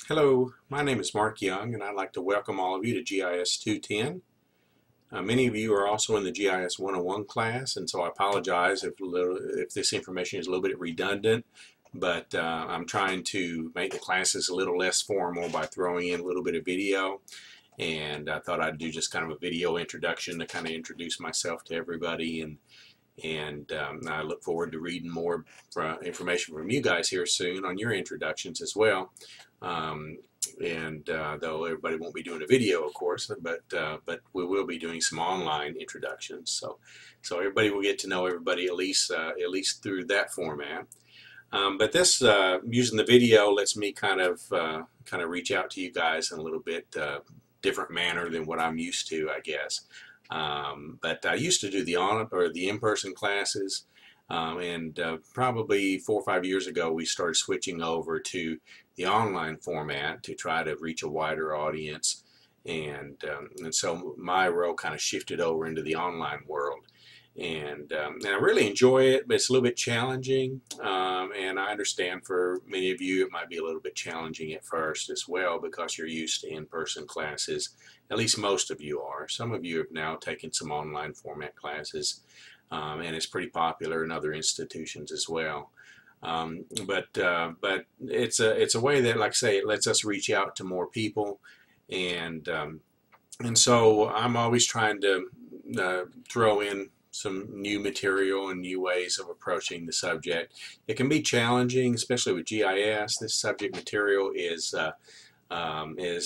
Hello, my name is Mark Young, and I'd like to welcome all of you to GIS210. Many of you are also in the GIS101 class, and so I apologize if this information is a little bit redundant, but I'm trying to make the classes a little less formal by throwing in a little bit of video, and I thought I'd do just kind of a video introduction to kind of introduce myself to everybody, and I look forward to reading more information from you guys here soon on your introductions as well. Though everybody won't be doing a video, of course, but we will be doing some online introductions. So everybody will get to know everybody at least through that format. But this using the video lets me kind of reach out to you guys in a little bit different manner than what I'm used to, I guess. But I used to do the in-person classes, and probably 4 or 5 years ago we started switching over to the online format to try to reach a wider audience, and so my role kind of shifted over into the online world, and I really enjoy it, but it's a little bit challenging, and I understand for many of you it might be a little bit challenging at first as well because you're used to in-person classes. At least most of you are. Some of you have now taken some online format classes, and it's pretty popular in other institutions as well. But it's a way that, like I say, it lets us reach out to more people, and so I'm always trying to throw in some new material and new ways of approaching the subject. It can be challenging, especially with GIS. This subject material is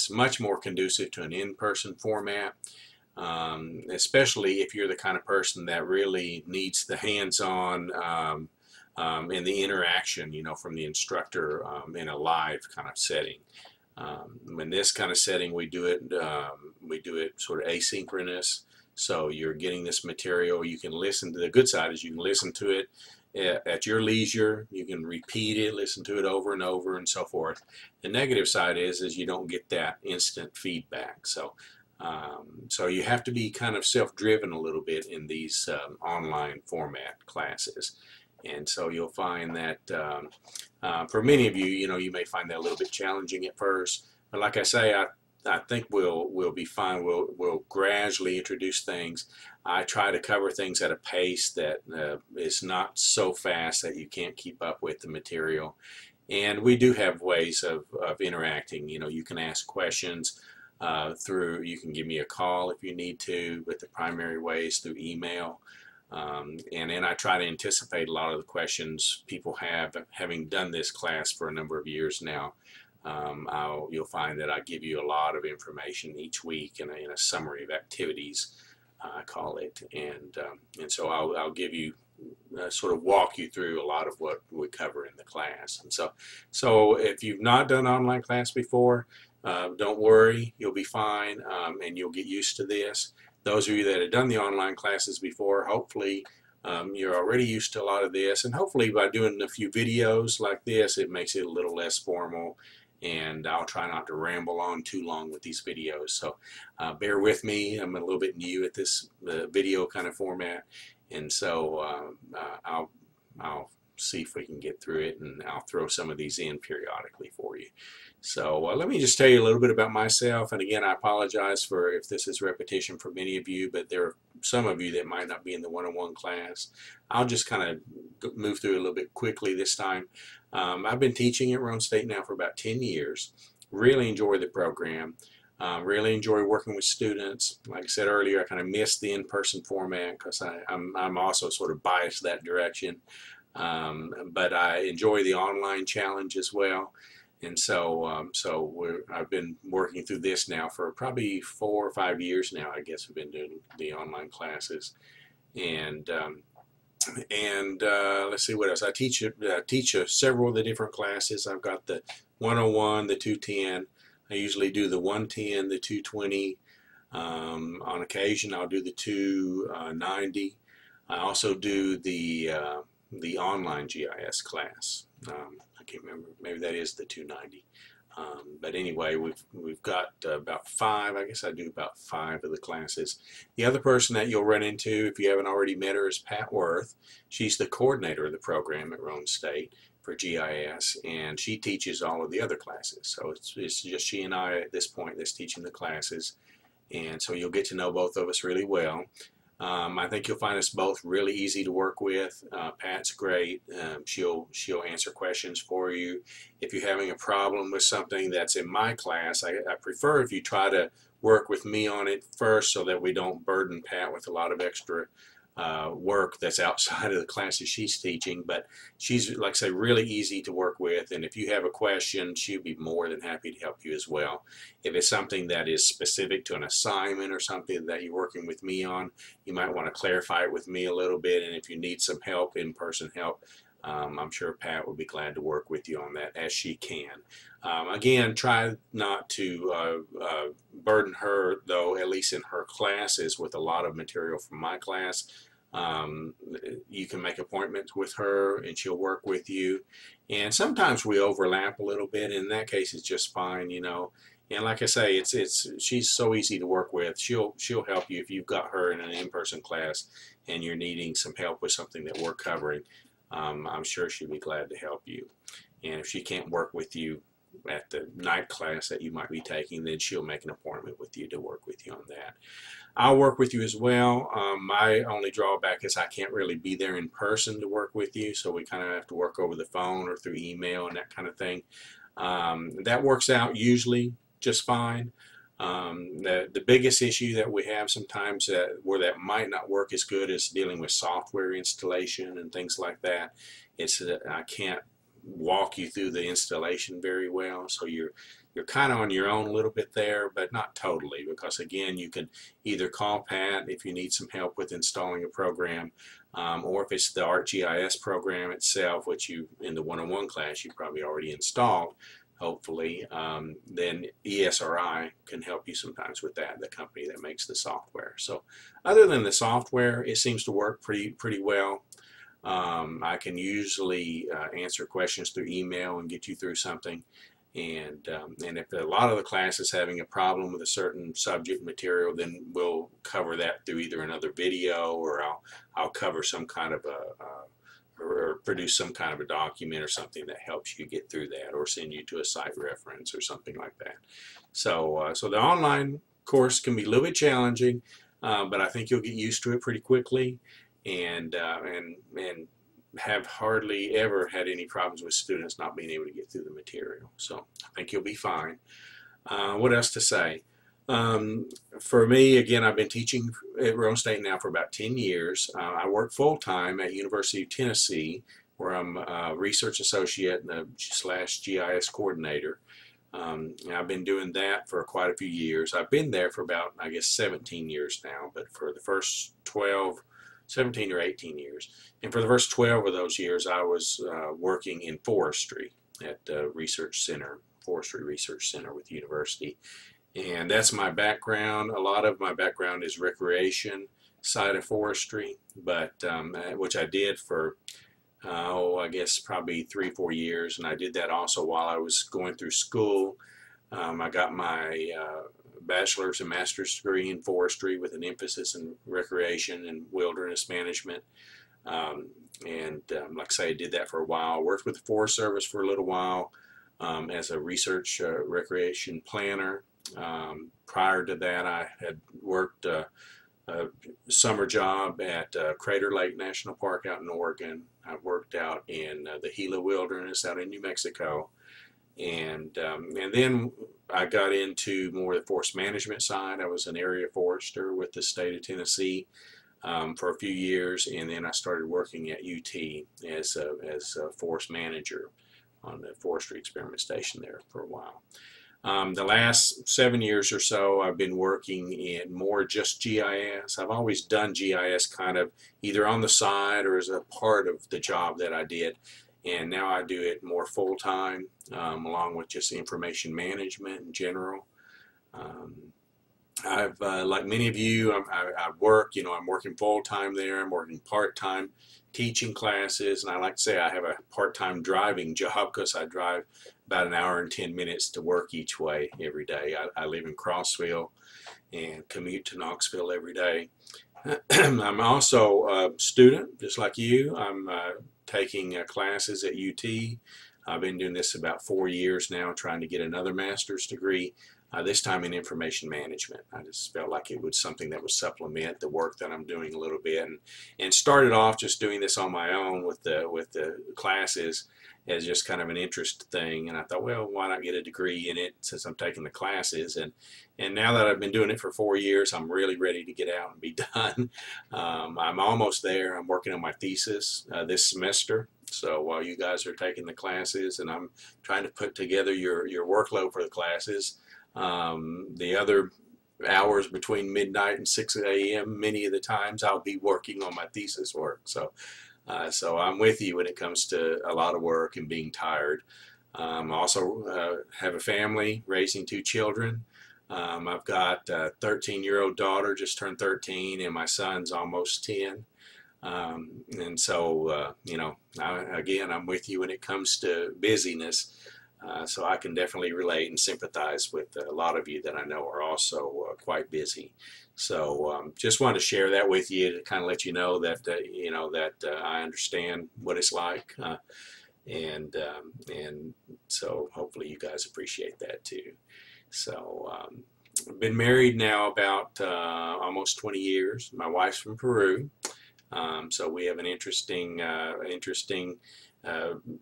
much more conducive to an in-person format, especially if you're the kind of person that really needs the hands-on and the interaction, from the instructor in a live kind of setting. In this kind of setting, we do it sort of asynchronous. So you're getting this material. You can listen to the good side is you can listen to it at your leisure. You can repeat it, listen to it over and over, and so forth. The negative side is you don't get that instant feedback. So you have to be kind of self-driven a little bit in these online format classes. And so you'll find that for many of you, you may find that a little bit challenging at first. But like I say, I think we'll be fine. We'll gradually introduce things. I try to cover things at a pace that is not so fast that you can't keep up with the material. And we do have ways of interacting. You can ask questions you can give me a call if you need to, but the primary way is through email. And then I try to anticipate a lot of the questions people have, having done this class for a number of years now. You'll find that I give you a lot of information each week in a summary of activities, I call it, and so I'll give you sort of walk you through a lot of what we cover in the class. And so if you've not done online class before, don't worry, you'll be fine, and you'll get used to this. Those of you that have done the online classes before, hopefully you're already used to a lot of this, and hopefully by doing a few videos like this, it makes it a little less formal, and I'll try not to ramble on too long with these videos. So bear with me. I'm a little bit new at this video kind of format, and so I'll see if we can get through it, and I'll throw some of these in periodically for you. So let me just tell you a little bit about myself, and again, I apologize for if this is repetition for many of you, but there are some of you that might not be in the 101 class. I'll just kind of move through a little bit quickly this time. I've been teaching at Roane State now for about 10 years. Really enjoy the program. Really enjoy working with students. Like I said earlier, I kind of miss the in-person format because I'm also sort of biased that direction. But I enjoy the online challenge as well. And so I've been working through this now for probably 4 or 5 years now. I guess we've been doing the online classes, and let's see what else. I teach several of the different classes. I've got the 101, the 210. I usually do the 110, the 220. On occasion, I'll do the 290. I also do the online GIS class. I can't remember. Maybe that is the 290. But anyway, we've got about 5. I guess I do about 5 of the classes. The other person that you'll run into, if you haven't already met her, is Pat Worth. She's the coordinator of the program at Roane State. for GIS, and she teaches all of the other classes. So it's just she and I at this point that's teaching the classes, and so you'll get to know both of us really well. I think you'll find us both really easy to work with. Pat's great. She'll answer questions for you. If you're having a problem with something that's in my class, I prefer if you try to work with me on it first so that we don't burden Pat with a lot of extra work that's outside of the classes she's teaching. But she's, like I say, really easy to work with, and if you have a question, she'll be more than happy to help you as well. If it's something that is specific to an assignment or something that you're working with me on, you might want to clarify it with me a little bit, and if you need some help, in-person help, I'm sure Pat will be glad to work with you on that as she can. Again, try not to burden her, though, at least in her classes, with a lot of material from my class. You can make appointments with her and she'll work with you, and sometimes we overlap a little bit. In that case, it's just fine, you know. And like I say, she's so easy to work with. She'll help you if you've got her in an in-person class and you're needing some help with something that we're covering. I'm sure she'll be glad to help you. And if she can't work with you at the night class that you might be taking, then she'll make an appointment with you to work with you on that. I'll work with you as well. My only drawback is I can't really be there in person to work with you, so we kind of have to work over the phone or through email and that kind of thing. That works out usually just fine. The biggest issue that we have sometimes where that might not work as good is dealing with software installation and things like that. It's that I can't walk you through the installation very well, so you're kind of on your own a little bit there, but not totally, because again, you can either call Pat if you need some help with installing a program, or if it's the ArcGIS program itself, which you in the 101 class you probably already installed, hopefully, then ESRI can help you sometimes with that, the company that makes the software. So other than the software, it seems to work pretty well. I can usually answer questions through email and get you through something, and if a lot of the class is having a problem with a certain subject material, then we'll cover that through either another video, or I'll cover some kind of or produce some kind of a document or something that helps you get through that, or send you to a site reference or something like that. So so the online course can be a little bit challenging, but I think you'll get used to it pretty quickly, and have hardly ever had any problems with students not being able to get through the material. So I think you'll be fine. What else to say? For me, again, I've been teaching at Roane State now for about 10 years. I work full-time at University of Tennessee, where I'm a research associate and / GIS coordinator. I've been doing that for quite a few years. I've been there for about, I guess, 17 years now, but for the first 17 or 18 years. And for the first 12 of those years, I was working in forestry at the Forestry Research Center with the university. And that's my background. A lot of my background is recreation side of forestry, but which I did for, I guess probably 3 or 4 years. And I did that also while I was going through school. I got my bachelor's and master's degree in forestry with an emphasis in recreation and wilderness management. Like I say, I did that for a while. Worked with the Forest Service for a little while as a research recreation planner. Prior to that, I had worked a summer job at Crater Lake National Park out in Oregon. I worked out in the Gila Wilderness out in New Mexico. And then I got into more the forest management side. I was an area forester with the state of Tennessee for a few years, and then I started working at UT as a forest manager on the forestry experiment station there for a while. The last 7 years or so, I've been working in more just GIS. I've always done GIS kind of either on the side or as a part of the job that I did. And now I do it more full-time, along with just information management in general. I've, like many of you, I work, I'm working full-time there. I'm working part-time teaching classes, and I like to say I have a part-time driving job because I drive about an hour and 10 minutes to work each way every day. I live in Crossville and commute to Knoxville every day. I'm also a student, just like you. I'm taking classes at UT. I've been doing this about 4 years now, trying to get another master's degree, this time in information management. I just felt like it was something that would supplement the work that I'm doing a little bit, and started off just doing this on my own with the classes as just kind of an interest thing. And I thought, well, why not get a degree in it since I'm taking the classes? And now that I've been doing it for 4 years, I'm really ready to get out and be done. I'm almost there. I'm working on my thesis this semester. So while you guys are taking the classes and I'm trying to put together your workload for the classes, the other hours between midnight and 6 a.m., many of the times I'll be working on my thesis work. So I'm with you when it comes to a lot of work and being tired. I also have a family, raising 2 children. I've got a 13-year-old daughter, just turned 13, and my son's almost 10. And so, you know, again, I'm with you when it comes to busyness. So I can definitely relate and sympathize with a lot of you that I know are also quite busy. So just wanted to share that with you to kind of let you know that I understand what it's like, and so hopefully you guys appreciate that too. So I've been married now about almost 20 years. My wife's from Peru, so we have an interesting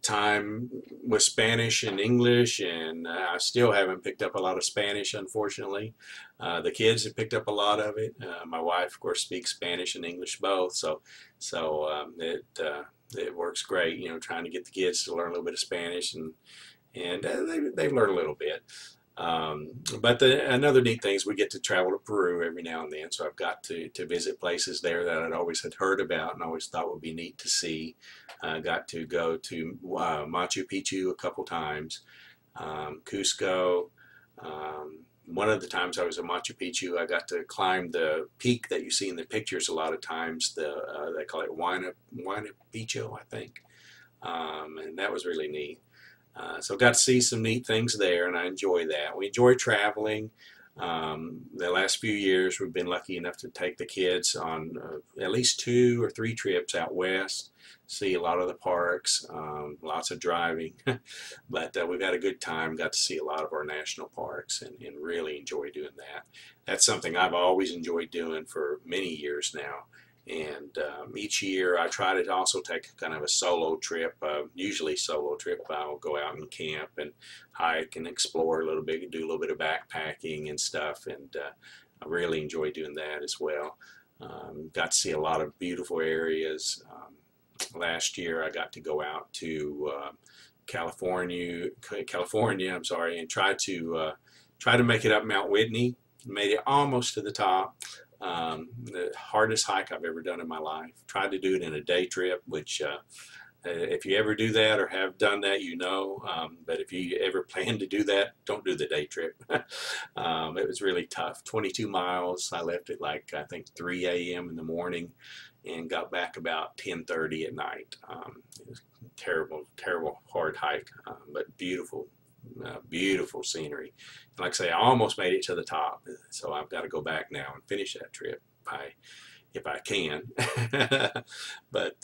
time with Spanish and English, and I still haven't picked up a lot of Spanish, unfortunately. The kids have picked up a lot of it. My wife, of course, speaks Spanish and English both, so it works great, you know, trying to get the kids to learn a little bit of Spanish, and they've learned a little bit. But another neat thing is we get to travel to Peru every now and then, so I've got to visit places there that I'd always had heard about and always thought would be neat to see. Got to go to Machu Picchu a couple times, Cusco. One of the times I was at Machu Picchu, I got to climb the peak that you see in the pictures a lot of times. They call it Huayna Picchu, I think, and that was really neat. So got to see some neat things there, and I enjoy that. We enjoy traveling. The last few years we've been lucky enough to take the kids on at least 2 or 3 trips out west, see a lot of the parks, lots of driving, but we've had a good time, got to see a lot of our national parks, and really enjoy doing that. That's something I've always enjoyed doing for many years now. And each year I try to also take kind of a solo trip, usually solo trip. I'll go out and camp and hike and explore a little bit, do a little bit of backpacking and stuff, and I really enjoy doing that as well. Got to see a lot of beautiful areas. Last year I got to go out to California, I'm sorry, and try to make it up Mount Whitney. Made it almost to the top. The hardest hike I've ever done in my life. Tried to do it in a day trip, which if you ever do that or have done that, you know, but if you ever plan to do that, don't do the day trip. It was really tough. 22 miles. I left at like, I think, 3 a.m. in the morning and got back about 10:30 at night. It was terrible hard hike, but beautiful. Beautiful scenery. And like I say, I almost made it to the top, so I've got to go back now and finish that trip if I can. But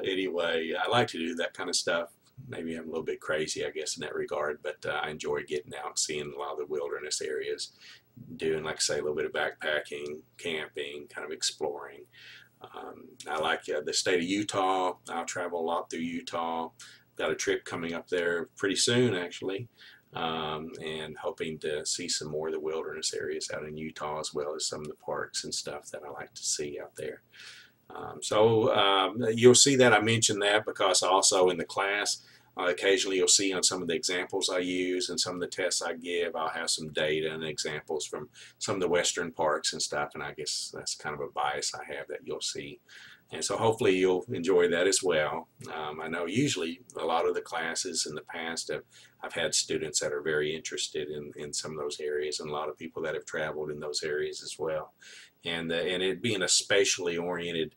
anyway, I like to do that kind of stuff. Maybe I'm a little bit crazy, I guess, in that regard, but I enjoy getting out, seeing a lot of the wilderness areas, doing, like I say, a little bit of backpacking, camping, kind of exploring. I like the state of Utah. I'll travel a lot through Utah. Got a trip coming up there pretty soon, actually, and hoping to see some more of the wilderness areas out in Utah, as well as some of the parks and stuff that I like to see out there. So you'll see that I mentioned that because also in the class, occasionally you'll see on some of the examples I use and some of the tests I give, I'll have some data and examples from some of the western parks and stuff, and I guess that's kind of a bias I have that you'll see. And so hopefully you'll enjoy that as well. I know usually a lot of the classes in the past I've had students that are very interested in some of those areas, and a lot of people that have traveled in those areas as well. And it being a spatially oriented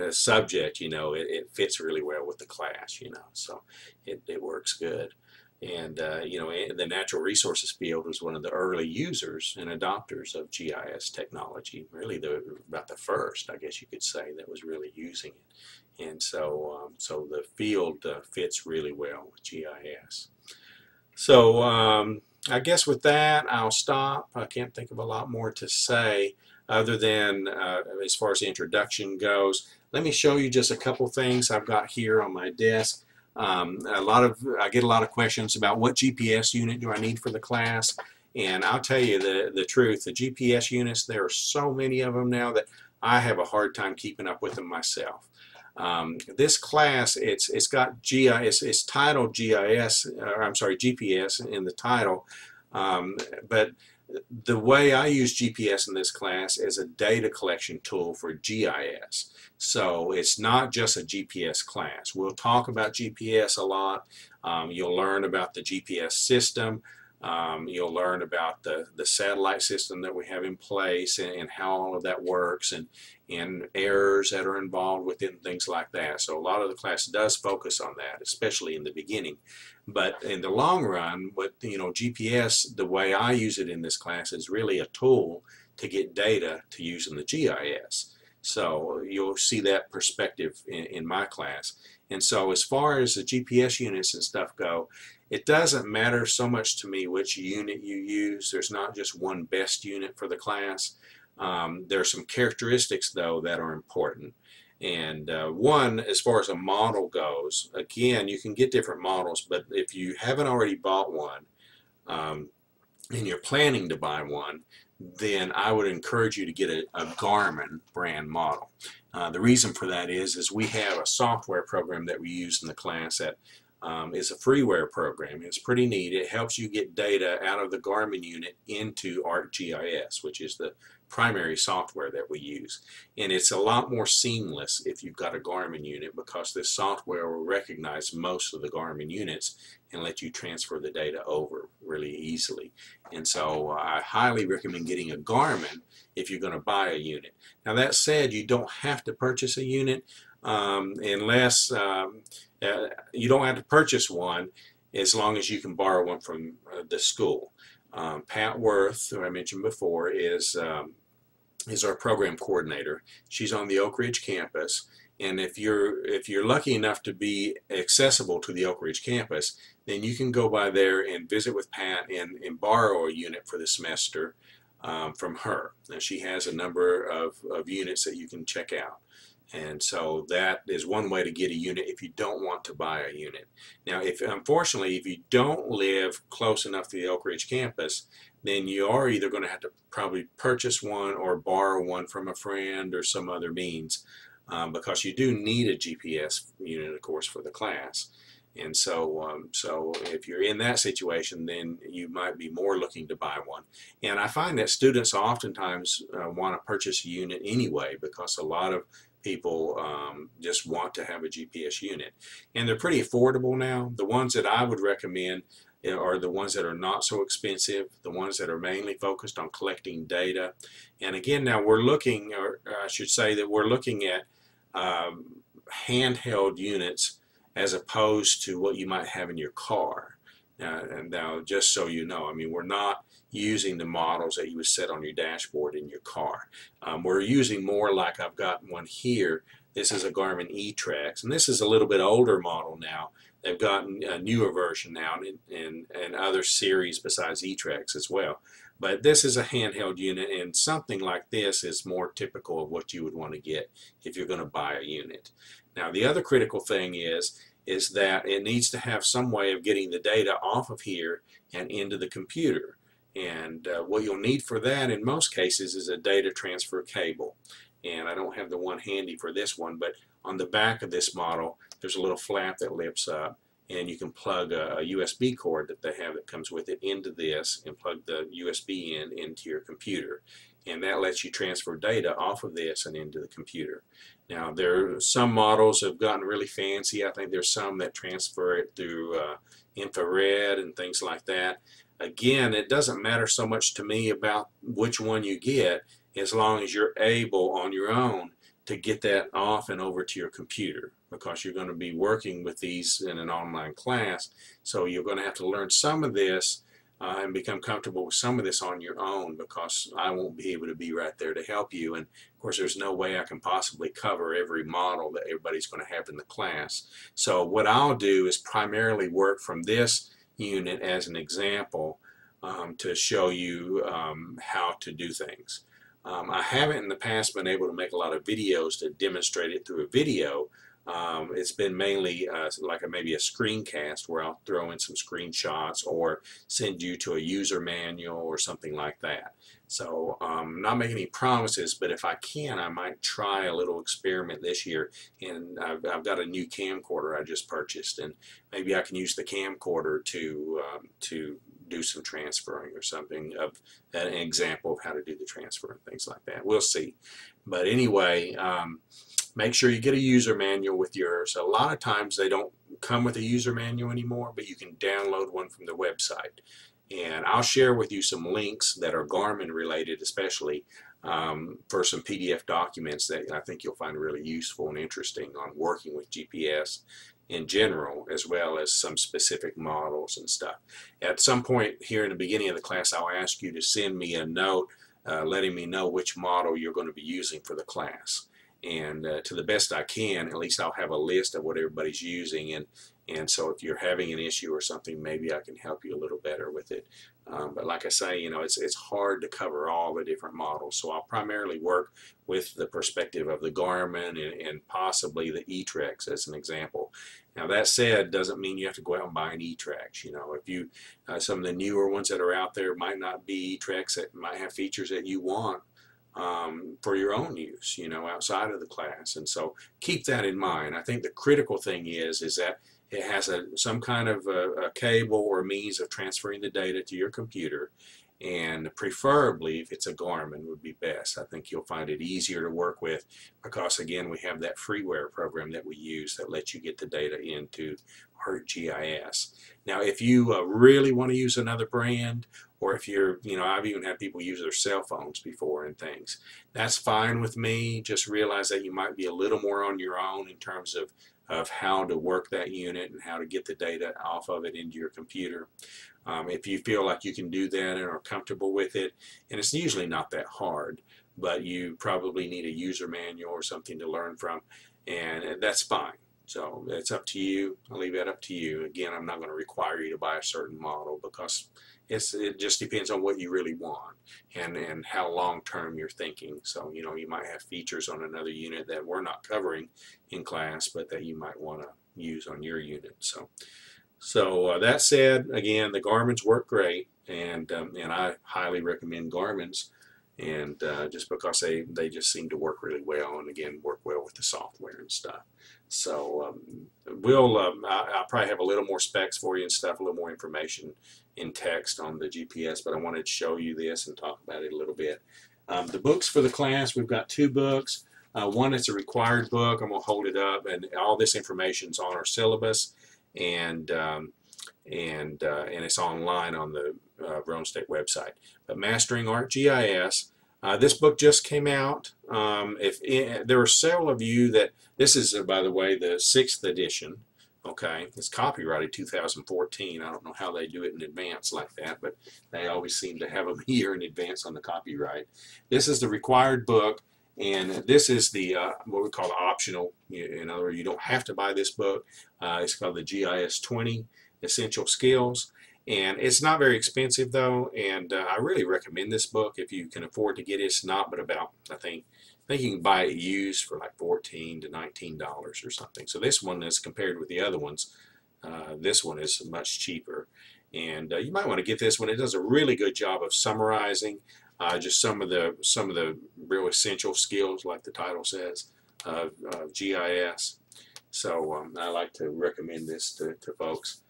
subject, you know, it fits really well with the class, you know, so it works good. And you know, the natural resources field was one of the early users and adopters of GIS technology. Really, about the first, I guess you could say, that was really using it. And so, so the field fits really well with GIS. So I guess with that, I'll stop. I can't think of a lot more to say other than as far as the introduction goes. Let me show you just a couple things I've got here on my desk. I get a lot of questions about what GPS unit do I need for the class, and I'll tell you the truth. The GPS units, there are so many of them now that I have a hard time keeping up with them myself. This class, it's got GIS, it's titled GIS, or I'm sorry, GPS in the title, but the way I use GPS in this class is a data collection tool for GIS. So it's not just a GPS class. We'll talk about GPS a lot. You'll learn about the GPS system. You'll learn about the satellite system that we have in place and how all of that works and errors that are involved within things like that. So a lot of the class does focus on that, especially in the beginning. But in the long run, GPS, the way I use it in this class is really a tool to get data to use in the GIS. So you'll see that perspective in my class. And so as far as the GPS units and stuff go, it doesn't matter so much to me which unit you use. There's not just one best unit for the class. There are some characteristics, though, that are important. And one, as far as a model goes, again, you can get different models, but if you haven't already bought one and you're planning to buy one, then I would encourage you to get a Garmin brand model. The reason for that is we have a software program that we use in the class that is a freeware program. It's pretty neat. It helps you get data out of the Garmin unit into ArcGIS, which is the primary software that we use. And it's a lot more seamless if you've got a Garmin unit, because this software will recognize most of the Garmin units and let you transfer the data over really easily. And so I highly recommend getting a Garmin if you're going to buy a unit. Now that said, you don't have to purchase a unit unless you don't have to purchase one as long as you can borrow one from the school. Pat Worth, who I mentioned before, is our program coordinator. She's on the Oak Ridge campus, and if you're lucky enough to be accessible to the Oak Ridge campus, then you can go by there and visit with Pat and borrow a unit for the semester from her. Now, she has a number of units that you can check out. And so that is one way to get a unit if you don't want to buy a unit. Now, unfortunately, if you don't live close enough to the Oak Ridge campus, then you are either going to have to probably purchase one or borrow one from a friend or some other means, because you do need a GPS unit, of course, for the class. And so, so if you're in that situation, then you might be more looking to buy one. And I find that students oftentimes want to purchase a unit anyway, because a lot of people just want to have a GPS unit. And they're pretty affordable now. The ones that I would recommend are the ones that are not so expensive, the ones that are mainly focused on collecting data. And again, now we're looking, or I should say that we're looking at handheld units as opposed to what you might have in your car. And now, just so you know, I mean, we're not using the models that you would set on your dashboard in your car. We're using more like I've got one here. This is a Garmin E-Trax, and this is a little bit older model now. They've gotten a newer version now and other series besides E-Trax as well. But this is a handheld unit, and something like this is more typical of what you would want to get if you're going to buy a unit. Now, the other critical thing is that it needs to have some way of getting the data off of here and into the computer. And what you'll need for that in most cases is a data transfer cable. And I don't have the one handy for this one, but on the back of this model there's a little flap that lifts up, and you can plug a USB cord that they have that comes with it into this and plug the USB into your computer. And that lets you transfer data off of this and into the computer. Now, there are some models have gotten really fancy. I think there's some that transfer it through infrared and things like that. Again, it doesn't matter so much to me about which one you get, as long as you're able on your own to get that off and over to your computer, because you're going to be working with these in an online class. So you're going to have to learn some of this and become comfortable with some of this on your own, because I won't be able to be right there to help you. And of course, there's no way I can possibly cover every model that everybody's going to have in the class. So what I'll do is primarily work from this unit as an example to show you how to do things. I haven't in the past been able to make a lot of videos to demonstrate it through a video. It's been mainly like maybe a screencast where I'll throw in some screenshots or send you to a user manual or something like that. So I'm not making any promises, but if I can, I might try a little experiment this year. And I've got a new camcorder I just purchased, and maybe I can use the camcorder to do some transferring or something, of an example of how to do the transfer and things like that. We'll see. But anyway, make sure you get a user manual with yours. A lot of times they don't come with a user manual anymore, but you can download one from the website. And I'll share with you some links that are Garmin related, especially for some PDF documents that I think you'll find really useful and interesting on working with GPS in general, as well as some specific models and stuff. At some point here in the beginning of the class, I'll ask you to send me a note letting me know which model you're going to be using for the class. And to the best I can, at least I'll have a list of what everybody's using, and so if you're having an issue or something, maybe I can help you a little better with it. But like I say, you know, it's hard to cover all the different models, so I'll primarily work with the perspective of the Garmin and possibly the E-Trex as an example. Now that said, doesn't mean you have to go out and buy an E-Trex. You know, if you some of the newer ones that are out there might not be E-Trex, that might have features that you want for your own use, you know, outside of the class. And so keep that in mind. I think the critical thing is that it has some kind of a cable or means of transferring the data to your computer, and preferably if it's a Garmin would be best. I think you'll find it easier to work with because, again, we have that freeware program that we use that lets you get the data into ArcGIS. Now if you really want to use another brand, or if you're, you know, I've even had people use their cell phones before and things, that's fine with me. Just realize that you might be a little more on your own in terms of how to work that unit and how to get the data off of it into your computer. If you feel like you can do that and are comfortable with it, and it's usually not that hard, but you probably need a user manual or something to learn from, and that's fine. So it's up to you. I'll leave that up to you. Again, I'm not going to require you to buy a certain model because it just depends on what you really want and how long term you're thinking. So, you know, you might have features on another unit that we're not covering in class, but that you might want to use on your unit. So that said, again, the Garmin's work great, and I highly recommend Garmin's, and just because they just seem to work really well, and again work well with the software and stuff. So I'll probably have a little more specs for you and stuff, a little more information in text on the GPS, but I wanted to show you this and talk about it a little bit. The books for the class, we've got two books. One is a required book. I'm going to hold it up, and all this information is on our syllabus, and it's online on the Roane State website. But Mastering ArcGIS, this book just came out. There are several of you that, this is, by the way, the 6th edition. Okay, it's copyrighted 2014. I don't know how they do it in advance like that, but they always seem to have them a year in advance on the copyright. This is the required book, and this is the what we call optional. In other words, you don't have to buy this book. It's called the GIS210 Essential Skills, and it's not very expensive though, and I really recommend this book if you can afford to get it. It's not but about, I think you can buy it used for like $14 to $19 or something. So this one is, compared with the other ones, this one is much cheaper, and you might want to get this one. It does a really good job of summarizing just some of the real essential skills, like the title says, of GIS. So I like to recommend this to folks.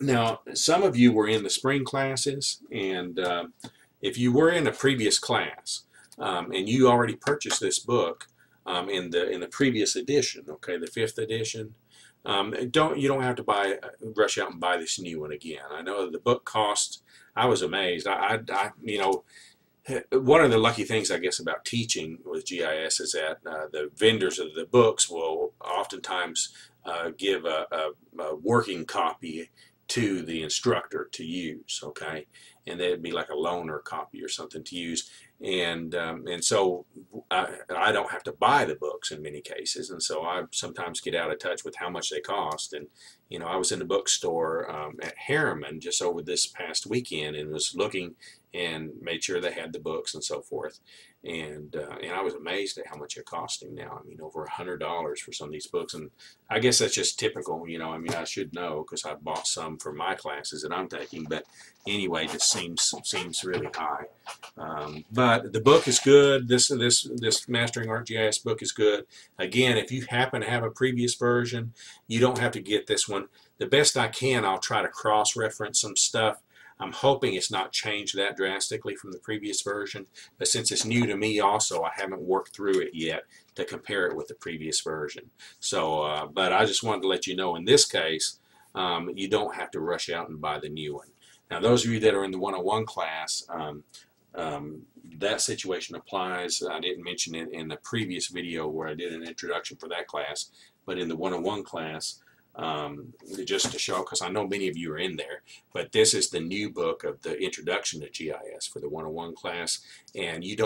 Now, some of you were in the spring classes, and if you were in a previous class and you already purchased this book in the previous edition, okay, the 5th edition, you don't have to rush out and buy this new one again. I know the book cost, I was amazed. You know, one of the lucky things, I guess, about teaching with GIS is that the vendors of the books will oftentimes give a working copy to the instructor to use, okay? And that'd be like a loaner copy or something to use. And so I don't have to buy the books in many cases, and so I sometimes get out of touch with how much they cost. And you know, I was in the bookstore at Harriman just over this past weekend and was looking and made sure they had the books and so forth. And I was amazed at how much they're costing now. I mean, over $100 for some of these books. And I guess that's just typical, you know. I mean, I should know because I bought some for my classes that I'm taking. But anyway, it just seems really high. But the book is good. This Mastering ArcGIS book is good. Again, if you happen to have a previous version, you don't have to get this one. The best I can, I'll try to cross-reference some stuff. I'm hoping it's not changed that drastically from the previous version, but since it's new to me also, I haven't worked through it yet to compare it with the previous version. So, but I just wanted to let you know in this case, you don't have to rush out and buy the new one. Now, those of you that are in the 101 class, that situation applies. I didn't mention it in the previous video where I did an introduction for that class, but in the 101 class, just to show, because I know many of you are in there, but this is the new book of the Introduction to GIS for the 101 class, and you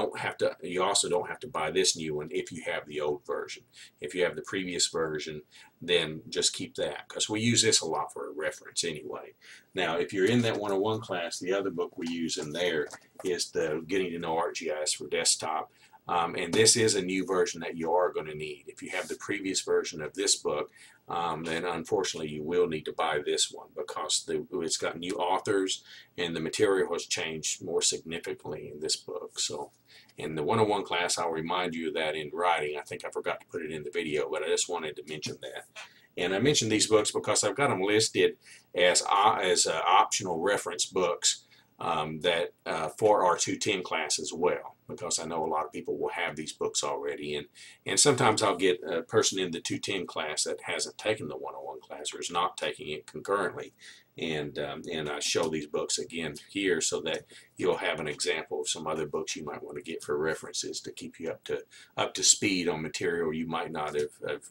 also don't have to buy this new one if you have the old version. If you have the previous version, then just keep that, because we use this a lot for a reference anyway. Now, if you're in that 101 class, the other book we use in there is the Getting to Know ArcGIS for Desktop. And this is a new version that you are going to need. If you have the previous version of this book, then unfortunately you will need to buy this one because it's got new authors and the material has changed more significantly in this book. So in the 101 class, I'll remind you of that in writing. I think I forgot to put it in the video, but I just wanted to mention that. And I mentioned these books because I've got them listed as optional reference books for our 210 class as well, because I know a lot of people will have these books already, and sometimes I'll get a person in the 210 class that hasn't taken the 101 class or is not taking it concurrently, and I show these books again here so that you'll have an example of some other books you might want to get for references to keep you up to speed on material you might not have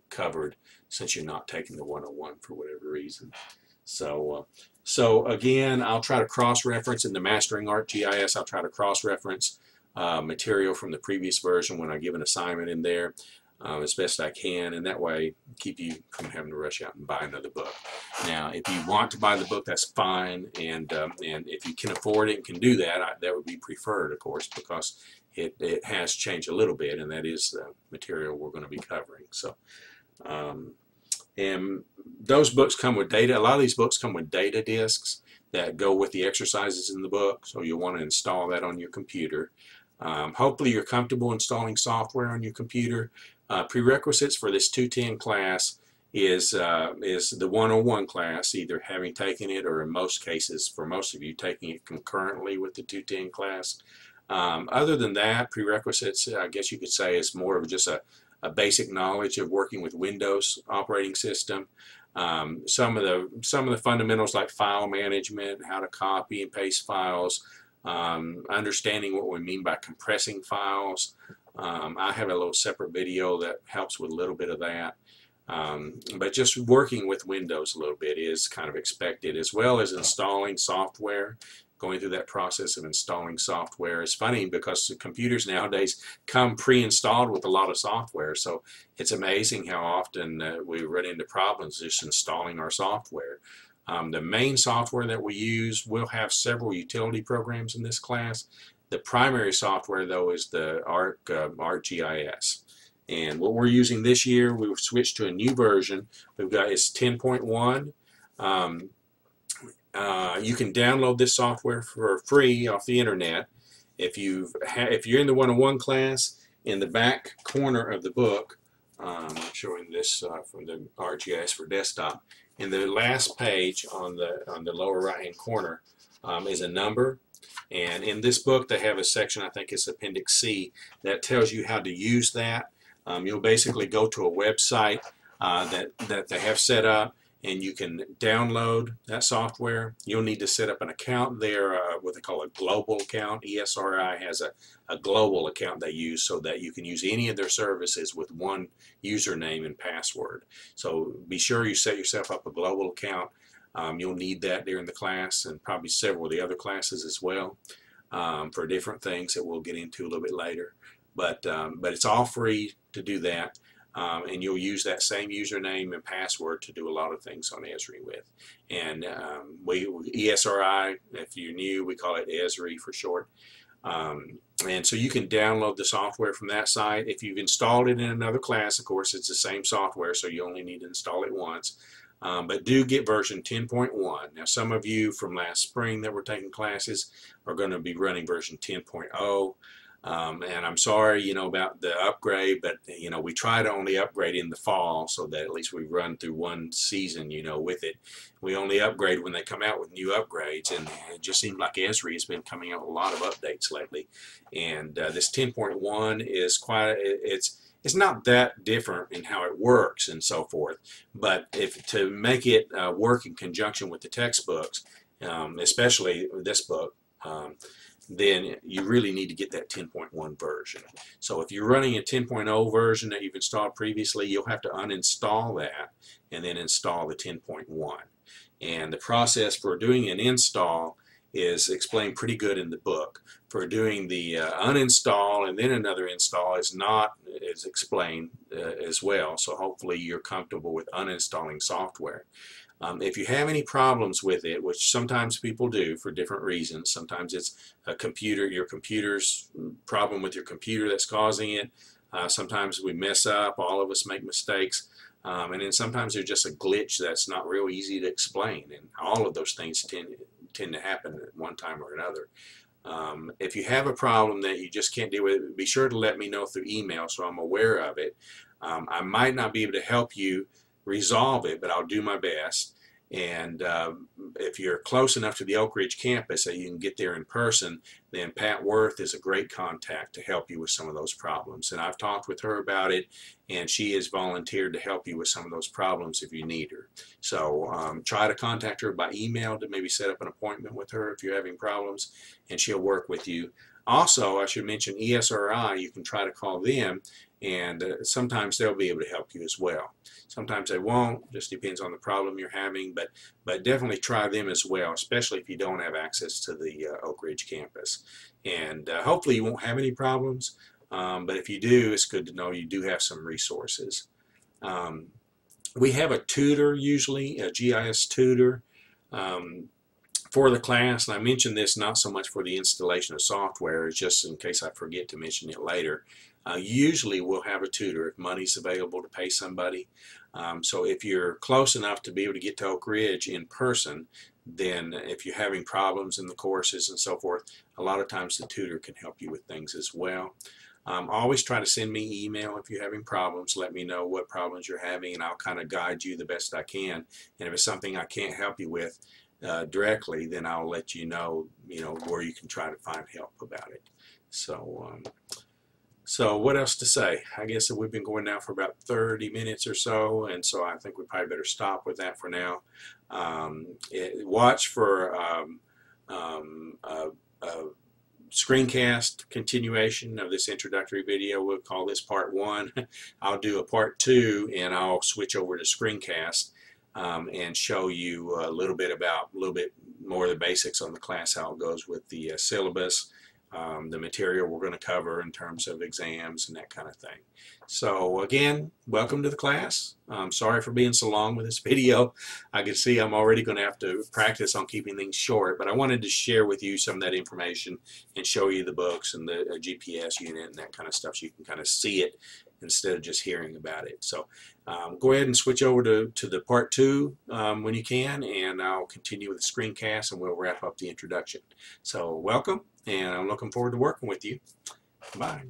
covered since you're not taking the 101 for whatever reason. So again, I'll try to cross-reference in the Mastering ArcGIS. I'll try to cross-reference material from the previous version when I give an assignment in there as best I can, and that way keep you from having to rush out and buy another book. Now, if you want to buy the book, that's fine, and if you can afford it and can do that, that would be preferred, of course, because it has changed a little bit, and that is the material we're going to be covering. So. And those books come with data. A lot of these books come with data disks that go with the exercises in the book, so you'll want to install that on your computer. Hopefully you're comfortable installing software on your computer. Prerequisites for this 210 class is the 101 class, either having taken it or in most cases, for most of you, taking it concurrently with the 210 class. Other than that, prerequisites, I guess you could say, is more of just a basic knowledge of working with Windows operating system. Some of the fundamentals like file management, how to copy and paste files, understanding what we mean by compressing files. I have a little separate video that helps with a little bit of that. But just working with Windows a little bit is kind of expected, as well as installing software. Going through that process of installing software. It's funny because the computers nowadays come pre-installed with a lot of software, so it's amazing how often we run into problems just installing our software. The main software that we use will have several utility programs in this class. The primary software, though, is the ArcGIS. And what we're using this year, we've switched to a new version. It's 10.1. You can download this software for free off the internet. If you're in the 101 class, in the back corner of the book, I'm showing this from the ArcGIS for Desktop. In the last page on the lower right-hand corner is a number, and in this book they have a section, I think it's Appendix C, that tells you how to use that. You'll basically go to a website that they have set up, and you can download that software. You'll need to set up an account there, what they call a global account. ESRI has a global account they use so that you can use any of their services with one username and password. So be sure you set yourself up a global account. You'll need that during the class and probably several of the other classes as well, for different things that we'll get into a little bit later. But it's all free to do that, and you'll use that same username and password to do a lot of things on Esri with. And ESRI, if you're new, we call it Esri for short. And so you can download the software from that site. If you've installed it in another class, of course, it's the same software, so you only need to install it once. But do get version 10.1. Now, some of you from last spring that were taking classes are going to be running version 10.0. And I'm sorry, about the upgrade, but, we try to only upgrade in the fall so that at least we run through one season, with it. We only upgrade when they come out with new upgrades, and it just seems like Esri has been coming out with a lot of updates lately. And this 10.1 is it's not that different in how it works and so forth, but to make it work in conjunction with the textbooks, especially this book, then you really need to get that 10.1 version. So if you're running a 10.0 version that you've installed previously, you'll have to uninstall that and then install the 10.1. And the process for doing an install is explained pretty good in the book. For doing the uninstall and then another install is not as explained as well, so hopefully you're comfortable with uninstalling software. If you have any problems with it, which sometimes people do for different reasons, sometimes it's your computer's problem with your computer that's causing it. Sometimes we mess up, all of us make mistakes, and then sometimes there's just a glitch that's not real easy to explain, and all of those things tend to happen at one time or another. If you have a problem that you just can't deal with it, be sure to let me know through email so I'm aware of it. I might not be able to help you resolve it, but I'll do my best. And if you're close enough to the Oak Ridge campus that you can get there in person, then Pat Worth is a great contact to help you with some of those problems. And I've talked with her about it, and she has volunteered to help you with some of those problems if you need her. So try to contact her by email to maybe set up an appointment with her if you're having problems, and she'll work with you. Also, I should mention ESRI, you can try to call them, and sometimes they'll be able to help you as well. Sometimes they won't, just depends on the problem you're having, but definitely try them as well, especially if you don't have access to the Oak Ridge campus. And hopefully you won't have any problems, but if you do, it's good to know you do have some resources. We have a tutor usually, a GIS tutor, for the class, and I mentioned this not so much for the installation of software, it's just in case I forget to mention it later. Usually we'll have a tutor if money's available to pay somebody. So if you're close enough to be able to get to Oak Ridge in person, then if you're having problems in the courses and so forth, a lot of times the tutor can help you with things as well. Always try to send me email if you're having problems. Let me know what problems you're having, and I'll kind of guide you the best I can. And if it's something I can't help you with directly, then I'll let you know, where you can try to find help about it. So what else to say? I guess that we've been going now for about 30 minutes or so, and so I think we probably better stop with that for now. Watch for screencast continuation of this introductory video. We'll call this part 1. I'll do a part 2, and I'll switch over to screencast and show you a little bit more of the basics on the class, how it goes with the syllabus, the material we're going to cover in terms of exams and that kind of thing. So again, welcome to the class. I'm sorry for being so long with this video. I can see I'm already going to have to practice on keeping things short, but I wanted to share with you some of that information and show you the books and the GPS unit and that kind of stuff so you can kind of see it instead of just hearing about it. So go ahead and switch over to the part 2 when you can, and I'll continue with the screencast and we'll wrap up the introduction. So welcome, and I'm looking forward to working with you. Bye.